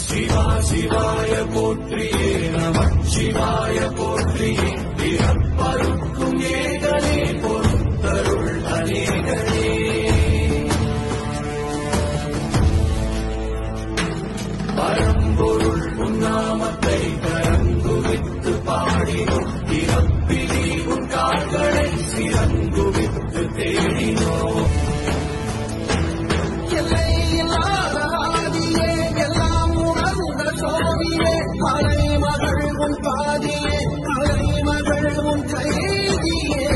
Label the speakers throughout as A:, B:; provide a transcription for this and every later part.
A: சிவா சிவாய போற்றியே நமச்சிவாய போற்றியே பிறப்பருக்கும் ஏகனே பொறுத்தருள் அநேகனே பரம்பொருள் உன்னாமத்தை கரங்குவித்து பாடினோம் பிறப்பிலி உன் கால்களை சிறங்குவித்து தேடினோம் மகள் உன் பாதியே மகள் உன் கைதியே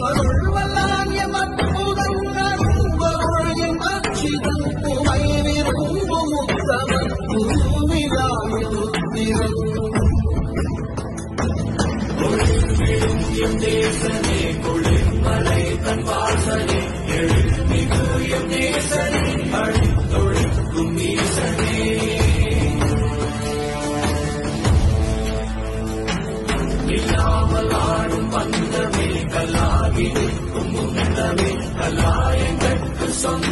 A: அருள்வல்லான் எமக்குடன் அரும்பொருள் எமச்சிதம் உமை விரும்பும் உத்தமன் விழும் எம் தேசனே குளிர்மலை தன் வாசனே எழுமிகு எம் தேசனே அழித்தொழிக்கும் ஈசனே இல்லாமல் ஆடும் பந்தமே கல்லாகி நிற்கும் முன்னமே கல்லாயங்கட்கு சொந்த